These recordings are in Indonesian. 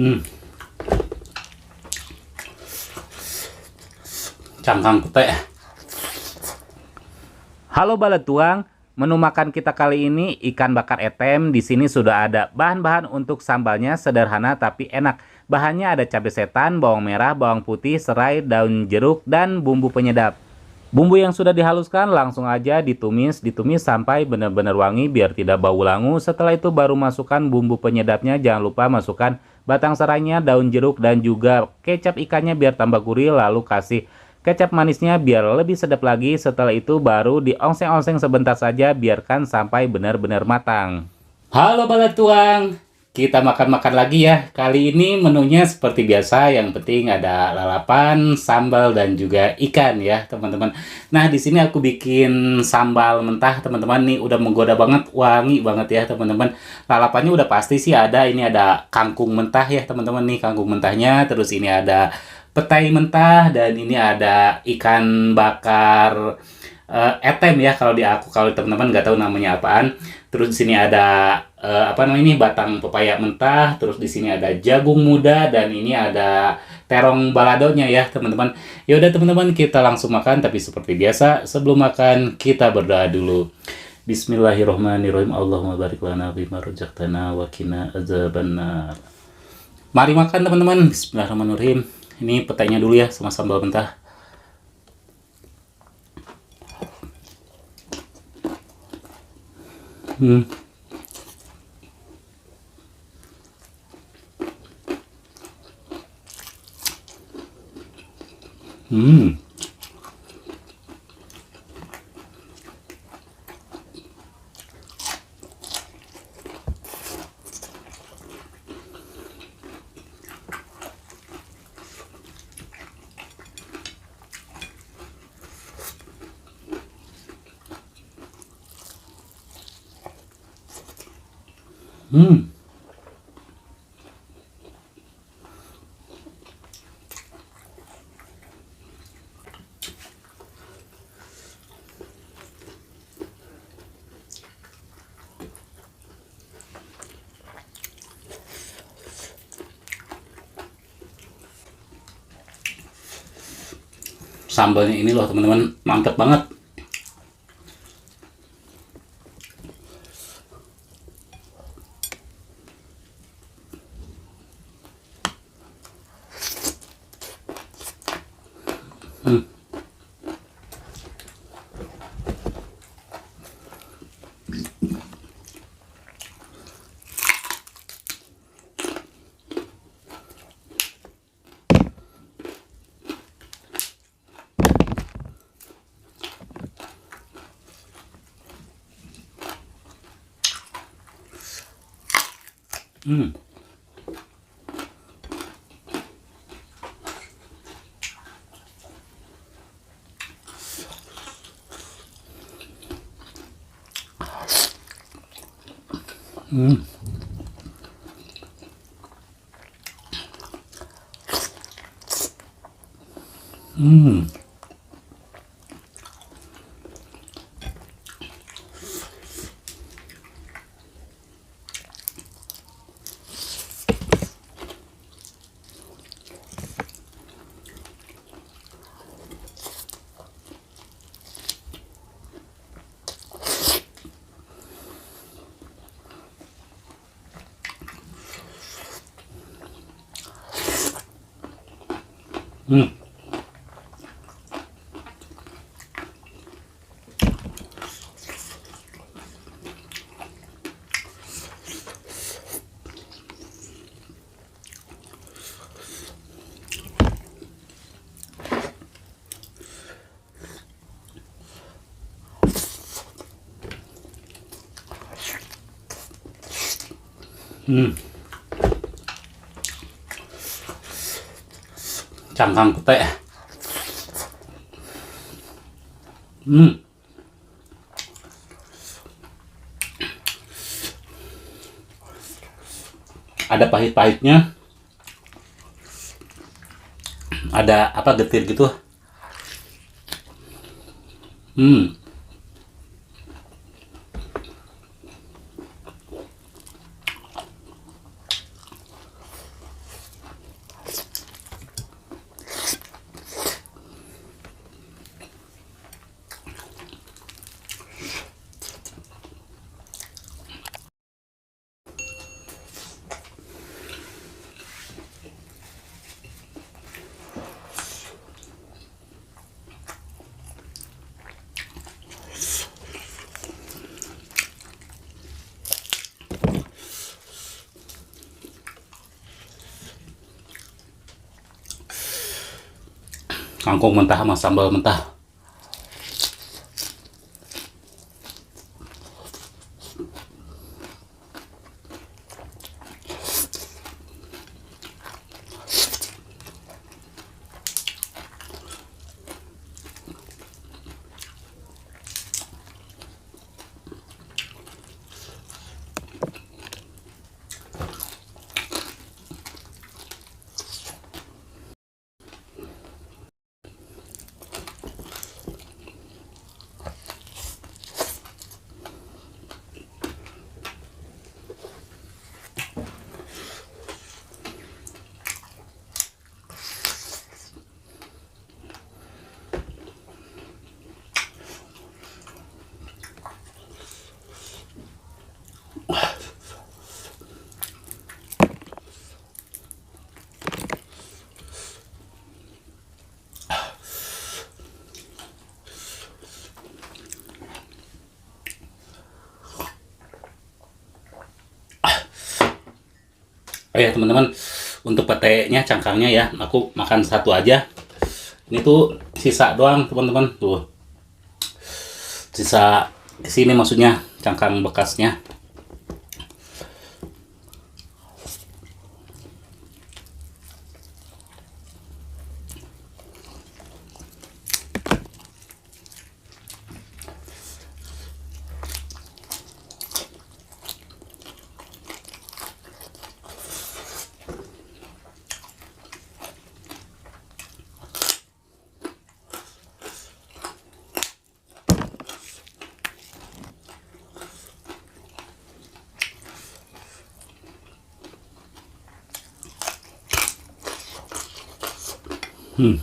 Hmm, cangkang pete. Halo Baletuang, menu makan kita kali ini ikan bakar etem. Di sini sudah ada bahan-bahan untuk sambalnya sederhana tapi enak. Bahannya ada cabai setan, bawang merah, bawang putih, serai, daun jeruk, dan bumbu penyedap. Bumbu yang sudah dihaluskan langsung aja ditumis sampai benar-benar wangi biar tidak bau langu. Setelah itu baru masukkan bumbu penyedapnya. Jangan lupa masukkan batang serainya, daun jeruk, dan juga kecap ikannya biar tambah gurih. Lalu kasih kecap manisnya biar lebih sedap lagi. Setelah itu baru diongseng-ongseng sebentar saja, biarkan sampai benar-benar matang. Halo Balatuang, kita makan-makan lagi ya. Kali ini menunya seperti biasa, yang penting ada lalapan, sambal, dan juga ikan ya teman-teman. Nah di sini aku bikin sambal mentah teman-teman, nih udah menggoda banget, wangi banget ya teman-teman. Lalapannya udah pasti sih ada, ini ada kangkung mentah ya teman-teman, nih kangkung mentahnya. Terus ini ada petai mentah, dan ini ada ikan bakar etem ya kalau di aku, kalau teman-teman nggak tahu namanya apaan. Terus di sini ada apa namanya ini, batang pepaya mentah. Terus di sini ada jagung muda, dan ini ada terong baladonya ya teman-teman. Ya udah teman-teman, kita langsung makan. Tapi seperti biasa sebelum makan kita berdoa dulu. Bismillahirrahmanirrahim. Allahumma barik lana bima razaqtana wa qina adzabannar. Mari makan teman-teman. Bismillahirrahmanirrahim. Ini petainya dulu ya sama sambal mentah. Hmm. Hmm. Hmm. Sambalnya ini loh teman-teman, mantep banget. Hmm. Hmm. Hmm. Hmm. Hmm. Hmm. Cangkang pete. Hmm. Ada pahit-pahitnya, ada apa getir gitu. Hmm. kangkung mentah sama sambal mentah. Oh ya teman-teman, untuk petenya cangkangnya ya, aku makan satu aja. Ini tuh sisa doang teman-teman, tuh sisa di sini maksudnya cangkang bekasnya. Hmm.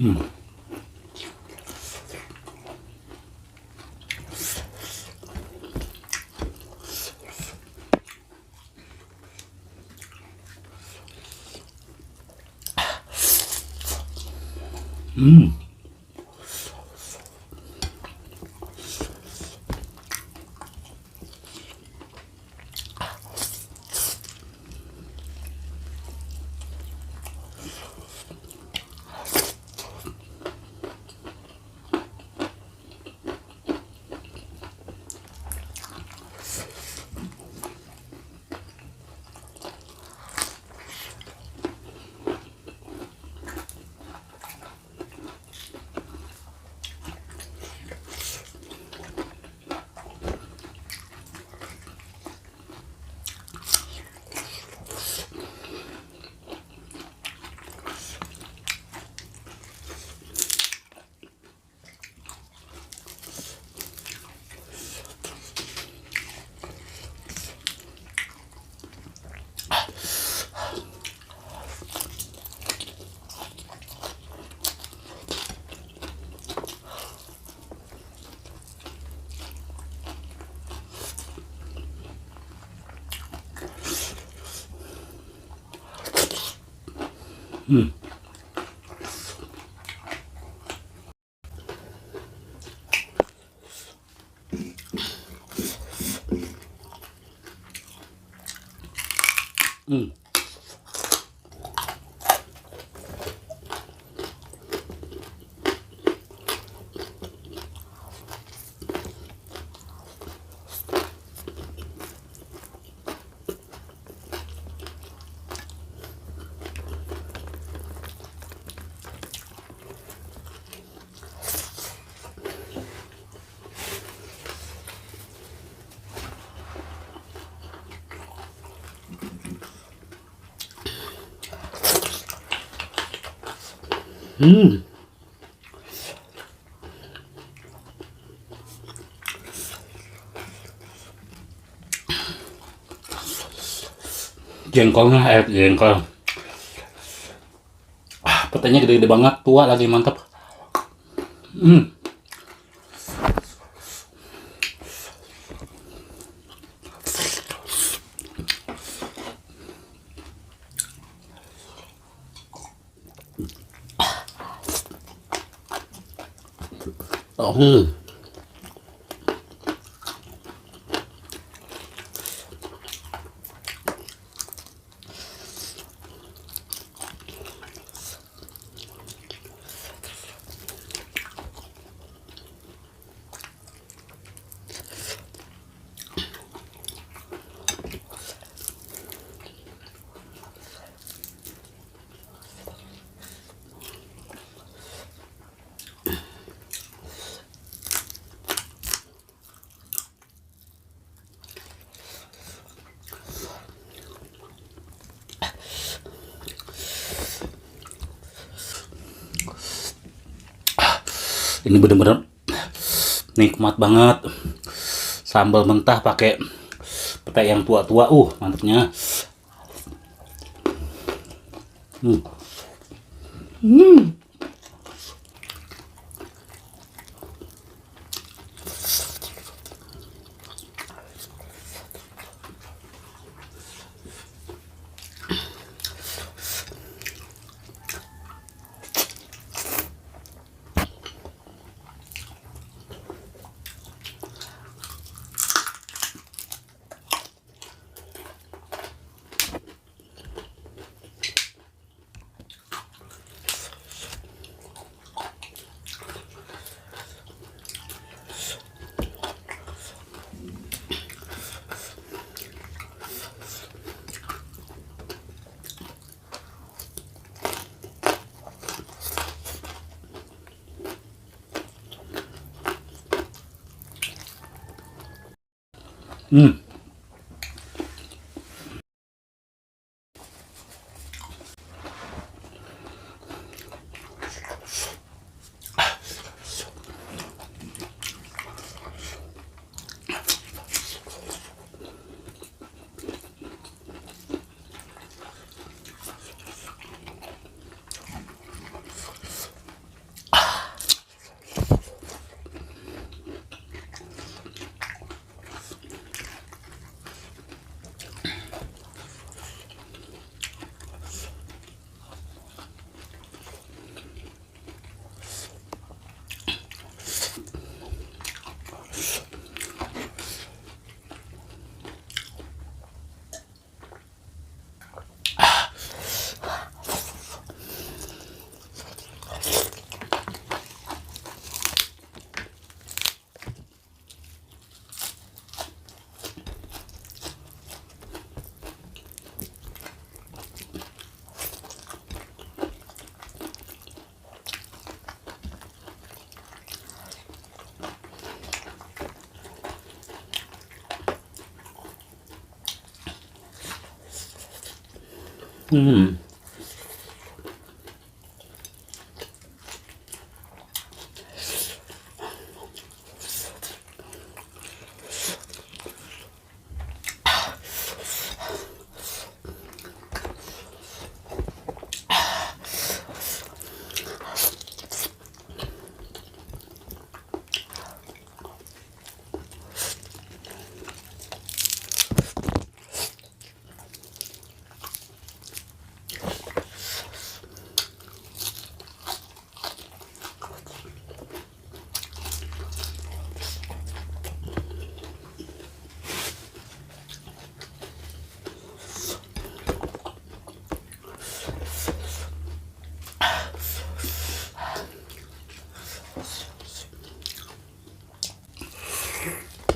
Hmm. Hmm. Hmm. Hmm. Hmm. Jengkolnya jengkol. Petainya gede-gede banget, tua lagi, mantap. Hmm. Oh, ini bener-bener nikmat banget. Sambal mentah pakai petai yang tua-tua, mantapnya. Hmm. Hmm. Hmm. Hmm.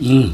Hmm.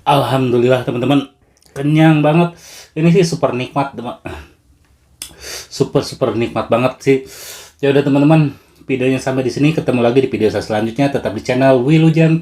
Alhamdulillah teman-teman, kenyang banget. Ini sih super nikmat, super nikmat banget sih. Ya udah teman-teman, videonya sampai di sini. Ketemu lagi di video saya selanjutnya. Tetap di channel Wilujeng.